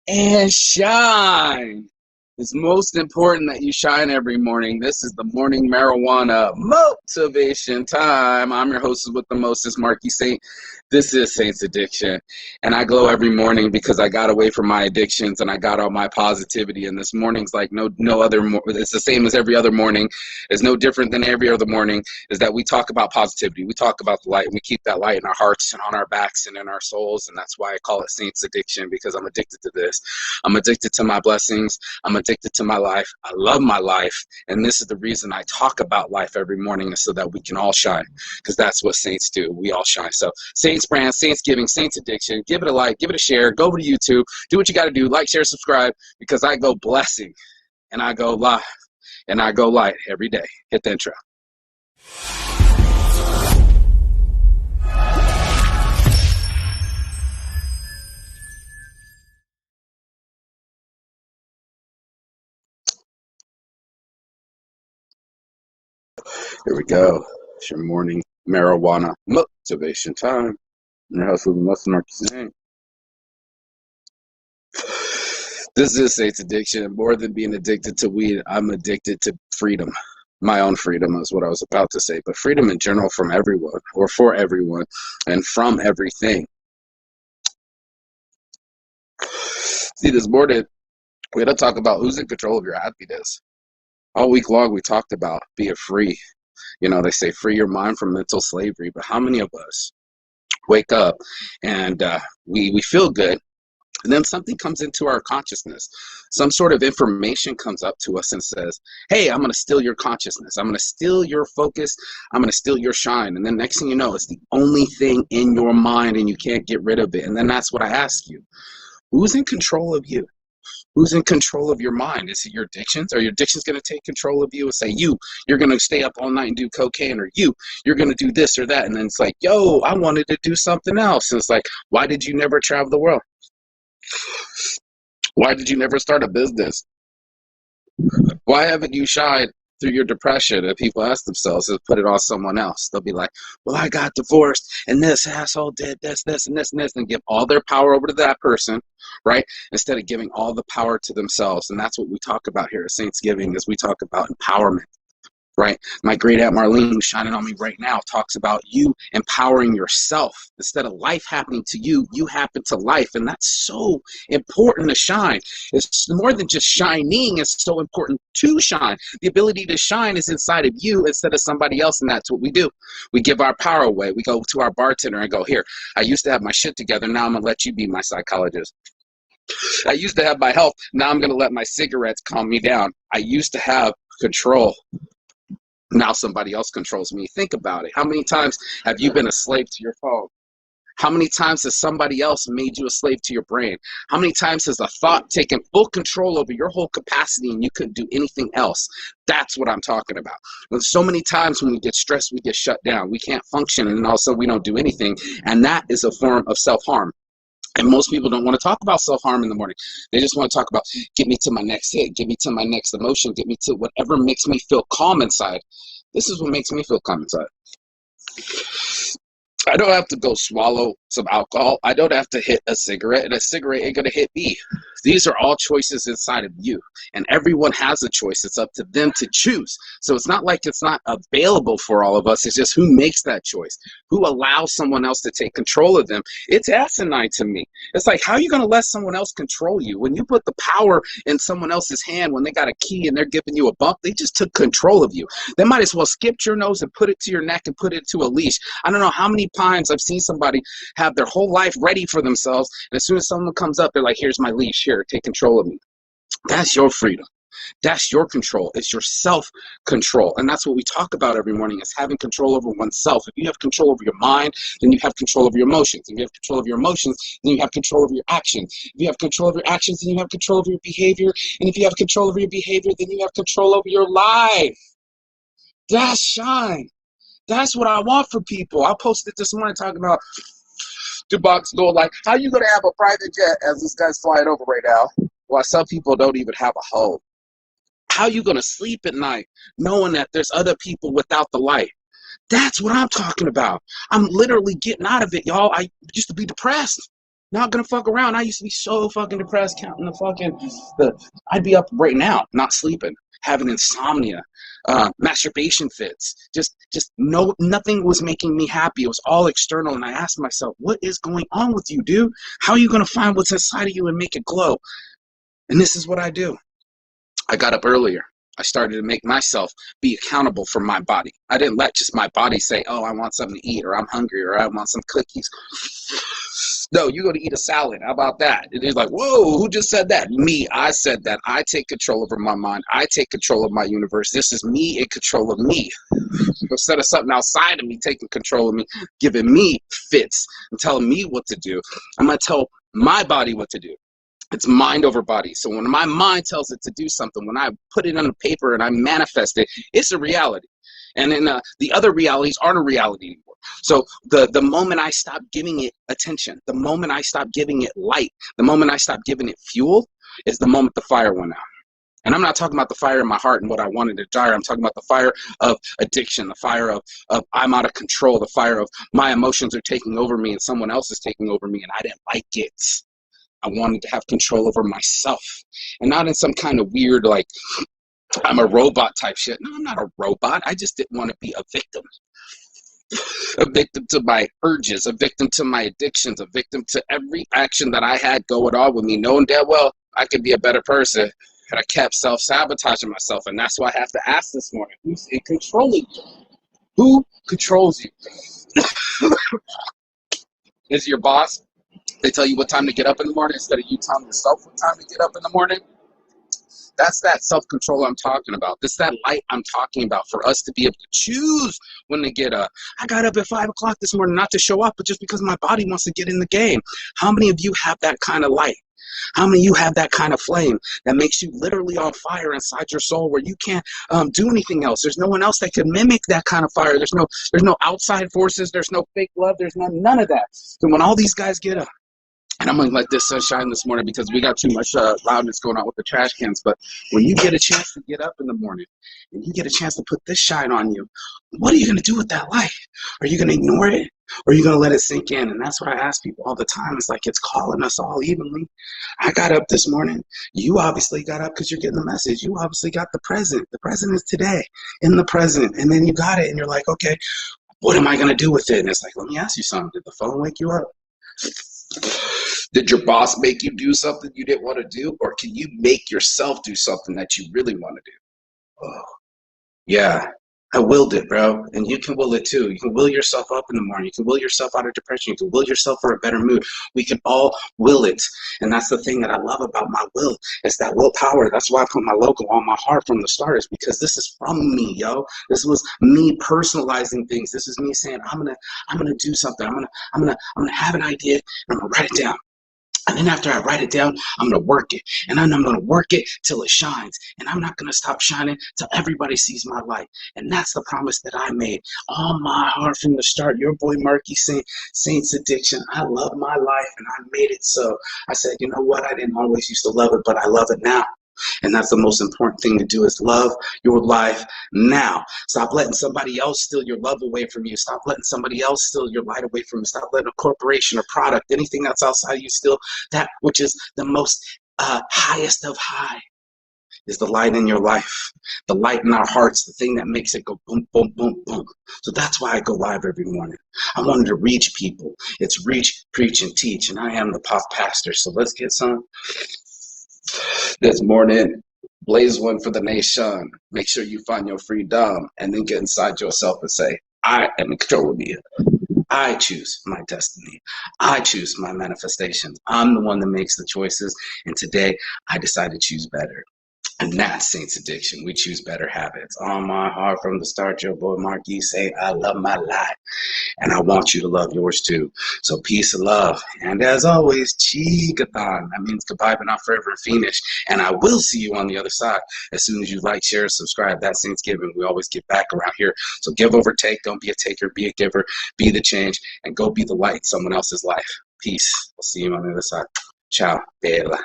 and shine. It's most important that you shine every morning. This is the morning marijuana motivation time. I'm your host with the mostest, Marky Saint. This is Saint's Addiction, and I glow every morning because I got away from my addictions and I got all my positivity. And this morning's like no other. It's the same as every other morning. It's no different than every other morning. Is that we talk about positivity, we talk about the light, and we keep that light in our hearts and on our backs and in our souls. And that's why I call it Saint's Addiction, because I'm addicted to this. I'm addicted to my blessings. I'm addicted to my life. I love my life. And this is the reason I talk about life every morning, is so that we can all shine, because that's what saints do. We all shine. So Saints brand, Saints giving, Saints Addiction. Give it a like, give it a share. Go over to YouTube. Do what you got to do. Like, share, subscribe, because I go blessing and I go live and I go light every day. Hit the intro. Here we go. It's your morning marijuana motivation time. I'm your host with the most, Marky Saint. This is Saints Addiction. More than being addicted to weed, I'm addicted to freedom. My own freedom is what I was about to say, but freedom in general from everyone, or for everyone, and from everything. See, this morning, we're going to talk about who's in control of your happiness. All week long, we talked about being free. You know, they say free your mind from mental slavery, but how many of us wake up and we feel good, and then something comes into our consciousness, some sort of information comes up to us and says, hey, I'm going to steal your consciousness, I'm going to steal your focus, I'm going to steal your shine. And then next thing you know, it's the only thing in your mind and you can't get rid of it. And then that's what I ask you: who's in control of you? Who's in control of your mind? Is it your addictions? Are your addictions going to take control of you and say, you're going to stay up all night and do cocaine, or you're going to do this or that? And then it's like, yo, I wanted to do something else. And it's like, why did you never travel the world? Why did you never start a business? Why haven't you shied through your depression? And people ask themselves and put it on someone else. They'll be like, well, I got divorced and this asshole did this, and this, and this, and give all their power over to that person, right? Instead of giving all the power to themselves. And that's what we talk about here at Saints Giving, is we talk about empowerment. Right? My great aunt Marlene, who's shining on me right now, talks about you empowering yourself. Instead of life happening to you, you happen to life. And that's so important to shine. It's more than just shining. It's so important to shine. The ability to shine is inside of you instead of somebody else. And that's what we do. We give our power away. We go to our bartender and go, here, I used to have my shit together. Now I'm going to let you be my psychologist. I used to have my health. Now I'm going to let my cigarettes calm me down. I used to have control. Now somebody else controls me. Think about it. How many times have you been a slave to your phone? How many times has somebody else made you a slave to your brain? How many times has a thought taken full control over your whole capacity and you couldn't do anything else? That's what I'm talking about. And so many times when we get stressed, we get shut down. We can't function, and also we don't do anything. And that is a form of self-harm. And most people don't want to talk about self-harm in the morning. They just want to talk about, get me to my next hit, get me to my next emotion, get me to whatever makes me feel calm inside. This is what makes me feel calm inside. I don't have to go swallow some alcohol. I don't have to hit a cigarette, and a cigarette ain't going to hit me. These are all choices inside of you, and everyone has a choice. It's up to them to choose. So it's not like it's not available for all of us. It's just who makes that choice, who allows someone else to take control of them. It's asinine to me. It's like, how are you going to let someone else control you? When you put the power in someone else's hand, when they got a key and they're giving you a bump, they just took control of you. They might as well skip your nose and put it to your neck and put it to a leash. I don't know how many times I've seen somebody have their whole life ready for themselves, and as soon as someone comes up, they're like, here's my leash, here, take control of me. That's your freedom. That's your control. It's your self-control. And that's what we talk about every morning, is having control over oneself. If you have control over your mind, then you have control over your emotions. If you have control over your emotions, then you have control over your actions. If you have control over your actions, then you have control over your behavior. And if you have control over your behavior, then you have control over your life. That's shine. That's what I want for people. I posted this morning talking about DeBuck's going like, how you going to have a private jet as this guy's flying over right now, while some people don't even have a home? How you going to sleep at night knowing that there's other people without the light? That's what I'm talking about. I'm literally getting out of it, y'all. I used to be depressed. Not gonna fuck around. I used to be so fucking depressed, counting I'd be up right now, not sleeping, having insomnia, masturbation fits. Just no, nothing was making me happy. It was all external, and I asked myself, what is going on with you, dude? How are you gonna find what's inside of you and make it glow? And this is what I do. I got up earlier. I started to make myself be accountable for my body. I didn't let just my body say, oh, I want something to eat, or I'm hungry, or I want some cookies. No, you're going to eat a salad. How about that? It is like, whoa, who just said that? Me. I said that. I take control over my mind. I take control of my universe. This is me in control of me. Instead of something outside of me taking control of me, giving me fits and telling me what to do, I'm going to tell my body what to do. It's mind over body. So when my mind tells it to do something, when I put it on the paper and I manifest it, it's a reality. And then the other realities aren't a reality anymore. So the moment I stop giving it attention, the moment I stop giving it light, the moment I stop giving it fuel, is the moment the fire went out. And I'm not talking about the fire in my heart and what I wanted to desire. I'm talking about the fire of addiction, the fire of I'm out of control, the fire of my emotions are taking over me and someone else is taking over me and I didn't like it. I wanted to have control over myself, and not in some kind of weird, like, I'm a robot type shit. No, I'm not a robot. I just didn't want to be a victim to my urges, a victim to my addictions, a victim to every action that I had going on with me, knowing damn well I could be a better person. And I kept self-sabotaging myself, and that's why I have to ask this morning, who's in controlling you? Who controls you? Is your boss? They tell you what time to get up in the morning instead of you telling yourself what time to get up in the morning. That's that self-control I'm talking about. This is that light I'm talking about, for us to be able to choose when to get up. I got up at 5 o'clock this morning, not to show up, but just because my body wants to get in the game. How many of you have that kind of light? How many of you have that kind of flame that makes you literally on fire inside your soul, where you can't do anything else? There's no one else that can mimic that kind of fire. There's no outside forces. There's no fake love. There's none of that. So when all these guys get up, and I'm going to let this sunshine this morning because we got too much loudness going on with the trash cans. But when you get a chance to get up in the morning and you get a chance to put this shine on you, what are you going to do with that light? Are you going to ignore it? Or are you going to let it sink in? And that's what I ask people all the time. It's like it's calling us all evenly. I got up this morning. You obviously got up because you're getting the message. You obviously got the present. The present is today, in the present. And then you got it and you're like, okay, what am I going to do with it? And it's like, let me ask you something. Did the phone wake you up? Did your boss make you do something you didn't want to do? Or can you make yourself do something that you really want to do? Oh, yeah, I willed it, bro. And you can will it too. You can will yourself up in the morning. You can will yourself out of depression. You can will yourself for a better mood. We can all will it. And that's the thing that I love about my will. It's that willpower. That's why I put my logo on my heart from the start, is because this is from me, yo. This was me personalizing things. This is me saying, I'm gonna do something. I'm gonna have an idea and I'm gonna write it down. And then after I write it down, I'm going to work it. And then I'm going to work it till it shines. And I'm not going to stop shining till everybody sees my light. And that's the promise that I made. All my heart from the start. Your boy Marky Saints Addiction. I love my life and I made it so. I said, you know what? I didn't always used to love it, but I love it now. And that's the most important thing to do, is love your life now. Stop letting somebody else steal your love away from you. Stop letting somebody else steal your light away from you. Stop letting a corporation or product, anything that's outside you, steal that which is the most highest of high, is the light in your life, the light in our hearts, the thing that makes it go boom, boom, boom, boom. So that's why I go live every morning. I wanted to reach people. It's reach, preach, and teach. And I am the pop pastor. So let's get some. This morning, blaze one for the nation. Make sure you find your freedom, and then get inside yourself and say, I am in control of me. I choose my destiny. I choose my manifestations. I'm the one that makes the choices. And today I decide to choose better. And that's Saints Addiction. We choose better habits. On my heart from the start, your boy Marky say, I love my life. And I want you to love yours too. So peace and love. And as always, Chigathon. That means goodbye, but not forever and finish. And I will see you on the other side. As soon as you like, share, subscribe. That's Saints Giving. We always give back around here. So give over, take. Don't be a taker. Be a giver. Be the change. And go be the light in someone else's life. Peace. We'll see you on the other side. Ciao. Bella.